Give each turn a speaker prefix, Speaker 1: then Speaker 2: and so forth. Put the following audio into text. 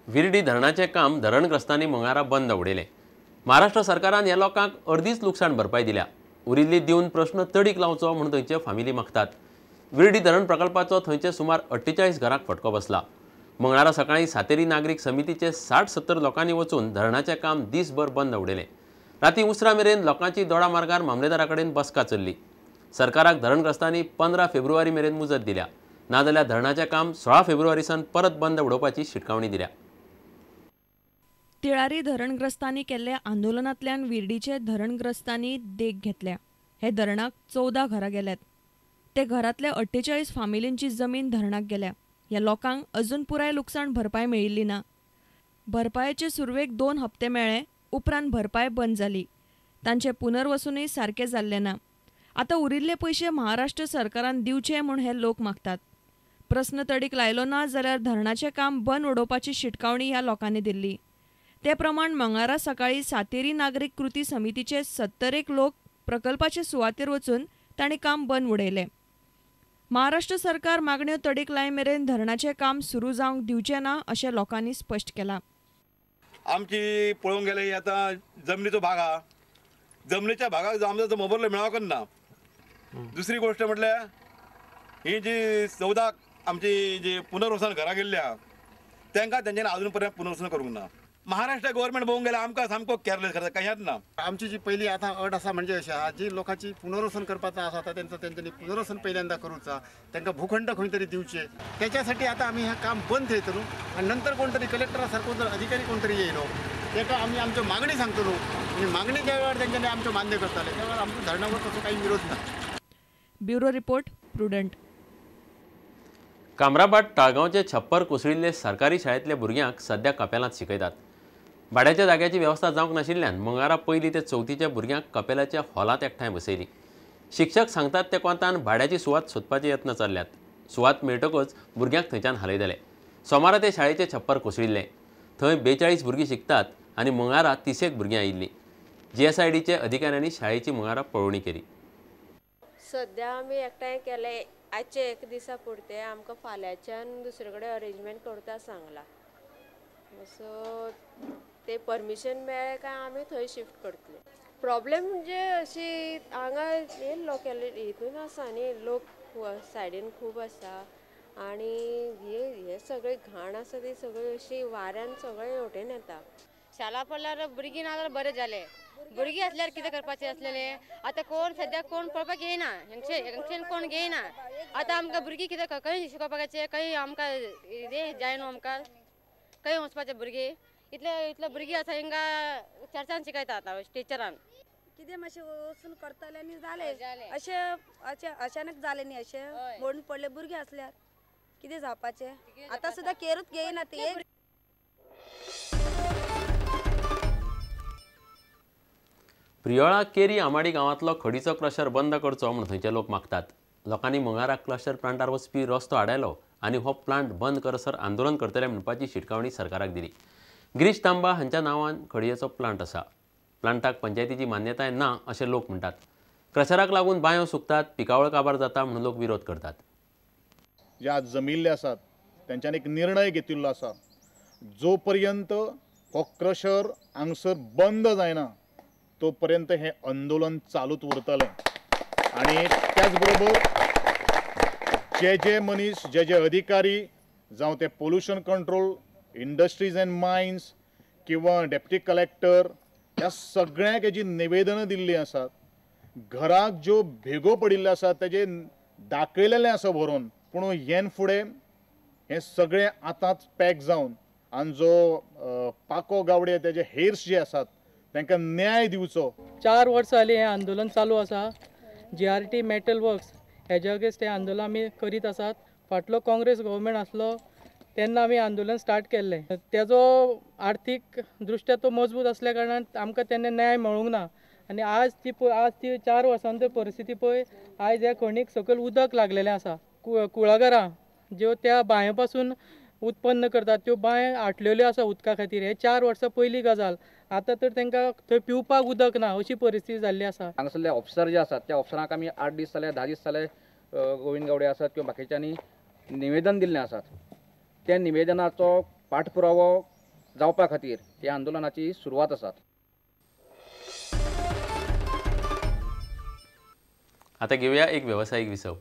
Speaker 1: विर्डी धरणाचे काम धरणग्रस्तांनी मंगळारा बंद उडयलें। महाराष्ट्र सरकारान ह्या लोकांक अर्दीच लुकसाण भरपाई दिल्या। उरिल्ली दिवन प्रश्न तडीक लावचो म्हूण थंयचे फामिली मागतात। विर्डी धरण प्रकल्पाचो थंयचे सुमार 48 घरांक फटको बसला। मंगळारा सकाळी सातेरी नागरीक समितीचे 60-70 लोकांनी वचून धरणाचें काम दिसभर बंद उडयलें। राती उसरा मेरेन लोकांची दोडा मार्गार मामलेदारा कडेन बसका चल्ली। सरकाराक धरणग्रस्तांनी 15 फेब्रुवारी मेरेन मुजत दिल्या, नाजाल्यार धरणाचें काम 16 फेब्रुवारी सावन परत बंद उडोवपाची शिटकावणी दिल्या।
Speaker 2: तिळारी धरणग्रस्तांनी केल्ल्या आंदोलनांतल्यान विर्डीचे धरणग्रस्तांनी देख घेतल्या। हे धरणाक 14 घरां गेल्यात। ते घरांतल्या 48 फामिलींची जमीन धरणाक गेल्या। ह्या लोकांक अजून पुराय लुकसाण भरपाय मेळिल्ली ना। भरपायेचे सुरवेक 2 हप्ते मेळ्ळे, उपरांत भरपाय बंद जाली। तांचे पुनर्वसूनय सारके जाल्ले ना। आतां उरिल्ले पयशे महाराष्ट्र सरकारान दिवचे म्हूण हे लोक मागतात। प्रस्न तडीक लायलो ना जाल्यार धरणाचें काम बंद उडोवपाची शिटकावणी ह्या लोकांनी दिल्ली। ते प्रमाण मंगळारा सकाळी सातेरी नागरीक कृती समितीचे 70 लोक प्रकल्पाचे सुवातेर वचून तांणी काम बंद उडयलें। महाराष्ट्र सरकार मागण्यो तडीक लाय मेरेन धरणाचें काम सुरू जावंक दिवचें ना अशें लोकांनी स्पश्ट केलां।
Speaker 3: आमची पळोवंक गेले आतां जमनीचो भाग आहा, जमनीच्या भागाक आमचो मोबदलो मेळोकच ना। दुसरी गोष्ट म्हटल्यार ही जी 14 आमची जी पुनर्वसन घरां गेल्ल्या तांकां तेंच्यांनी अजून पर्यंत पुनर्वसन करूंक ना। महाराष्ट्र गव्हर्नमेंट पळोवंक गेल्यार आमकां सामको केअरलेस करता, कांयच ना।
Speaker 4: आमची जी पहिली आता अट आसा म्हणजे अशी आहा, जी लोकांची पुनर्वसन करपाचा आसा तेंच्यांनी पुनर्वसन पहिल्यांदा करूचा, तांकां भूखंड खंय तरी दिवचे। त्याच्यासाठी आता आम्ही हे काम बंद थंयतलो आणि नंतर कोणतरी कलेक्टरा सारको जर अधिकारी कोणतरी येयलो ताका आम्ही आमची मागणी सांगतलो आणि मागणी ज्या वेळार तेंच्यांनी आमचो मान्य करताले त्या वेळार आमचो धरणावर तसो काही विरोध ना।
Speaker 2: Bureau report Prudent.
Speaker 1: कामराबाट ताळगांवचे छप्पर कोसळिल्ले सरकारी शाळेंतल्या भुरग्यांक सध्या कपेलांत शिकयतात। भाड्याच्या जाग्याची वेवस्था जावंक नाशिल्ल्यान मंगळारा पयली ते चवथीच्या भुरग्यांक कपेलाच्या हॉलांत एकठांय बसयली। शिक्षक सांगतात ते कोंतान भाड्याची सुवात सोदपाचे यत्न चल्ल्यात। सुवात मेळटकच भुरग्यांक थंयच्यान हालयतले। सोमारा ते शाळेचे छप्पर कोसळिल्ले। थंय 42 भुरगीं शिकतात आनी मंगळारा 30 भुरगीं आयिल्लीं। GSIDचे अधिकाऱ्यांनी शाळेची मंगळारा पळोवणी केली।
Speaker 5: सध्या आमी एकठांय केले आजचे एक दिसा पुरते, आमकां फाल्यांच्यान दुसरे कडेन अरेंजमेंट करता सांगला। सो ते परमिशन मेळ्ळे काय आमी थंय शिफ्ट करतले। प्रॉब्लेम म्हणजे अशी हांगा हे लोकॅलिटी हितून आसा न्ही, लोक सायडीन खूब आसा आनी हे सगळे घाण आसा ती सगळी अशी वाऱ्यान सगळे हेवटेन येता।
Speaker 6: शाळा पडल्यार भुरगीं ना जाल्यार बरें जालें। भुरगीं आसल्यार कितें करपाचें आसलेलें, आतां कोण सद्याक कोण पळोवपाक येयना, यंगशन कोण घेयना। आतां आमकां भुरगीं कितें खंय शिकोवपाचें, खंय आमकां जाय न्हू, आमकां खंय वचपाचें भुरगीं। इतले भुरगीं आसा हिंगा चर्चान शिकयता आतां टिचरान।
Speaker 7: कितें मातशें वचून करतले न्ही जालें, अशें अचानक जालें न्ही, अशें मोडून पडले भुरगीं आसल्यार कितें जावपाचें। आतां सुद्दां केरूच घेयना ते।
Speaker 1: प्रियोळा केरी आमाडी गांवांतलो खडीचो क्रशर बंद करचो म्हूण थंयचे लोक मागतात। लोकांनी मंगळारा क्लस्टर प्लांटार वचपी रस्तो आडायलो आनी हो प्लांट बंद करसर आंदोलन करतले म्हणपाची शिटकावणी सरकाराक दिली। गिरीश तांबा हांच्या नांवान खडयेचो प्लांट आसा। प्लांटाक पंचायतीची मान्यताय ना अशें लोक म्हणटात। क्रशराक लागून बांयो सुकतात, पिकावळ काबार जाता म्हणून लोक विरोध करतात।
Speaker 8: जे आज जमिल्ले आसात तेंच्यांनी एक निर्णय घेतिल्लो आसा, जो पर्यंत हो क्रशर हांगसर बंद जायना तो पर्यंत हे आंदोलन चालूच उरतलें। आनी त्याच बरोबर जे मनीस जे अधिकारी जावं ते pollution control, industries end mines किंवा डेप्युटी कलेक्टर ह्या सगळ्यांक हेजी निवेदनां दिल्लीं आसात। घराक ज्यो भेगो पडिल्ल्यो आसात तेजे दाखयलेलें आसा व्हरून, पूण हेन फुडें हें सगळें आतांच पॅक जावन आनी जो पाको गावडे तेजे हेर्स जे आसात तांकां न्याय दिवचो।
Speaker 9: 4 वर्सां जालीं हें आंदोलन चालू आसा। GRT मेटल वर्क्स हेजे अगेन्स्ट हें आंदोलन आमी करीत आसात। फाटलो काँग्रेस गव्हर्मेंट आसलो तेन्ना आमी आंदोलन स्टार्ट केल्लें। तेजो आर्थीक दृश्ट्या तो मजबूत आसल्या कारणान आमकां तेन्ना न्याय मेळूंक ना आनी आज ती 4 वर्सांचो परिस्थिती पळय, आयज ह्या खणीक सकयल उदक लागलेलें आसा। कुळागरां ज्यो त्या बांये पासून उत्पन्न करतात त्यो बांय आटलेल्यो आसा उदका खातीर। हे 4 वर्सां पयली गजाल। आतां तर तांकां थंय पिवपाक उदक ना अशी परिस्थिती जाल्ली आसा।
Speaker 10: हांगासरले ऑफिसर जे आसात त्या ऑफिसरांक आमी 8 दीस जाले 10 दीस जाले गोविंद गावडे आसात किंवा बाकीच्यांनी निवेदन दिल्लें आसात। त्या निवेदनाचो पाठपुरावो जावपा खातीर ह्या आंदोलनाची सुरवात आसा.
Speaker 1: आता घेऊया एक व्यावसायिक विसव.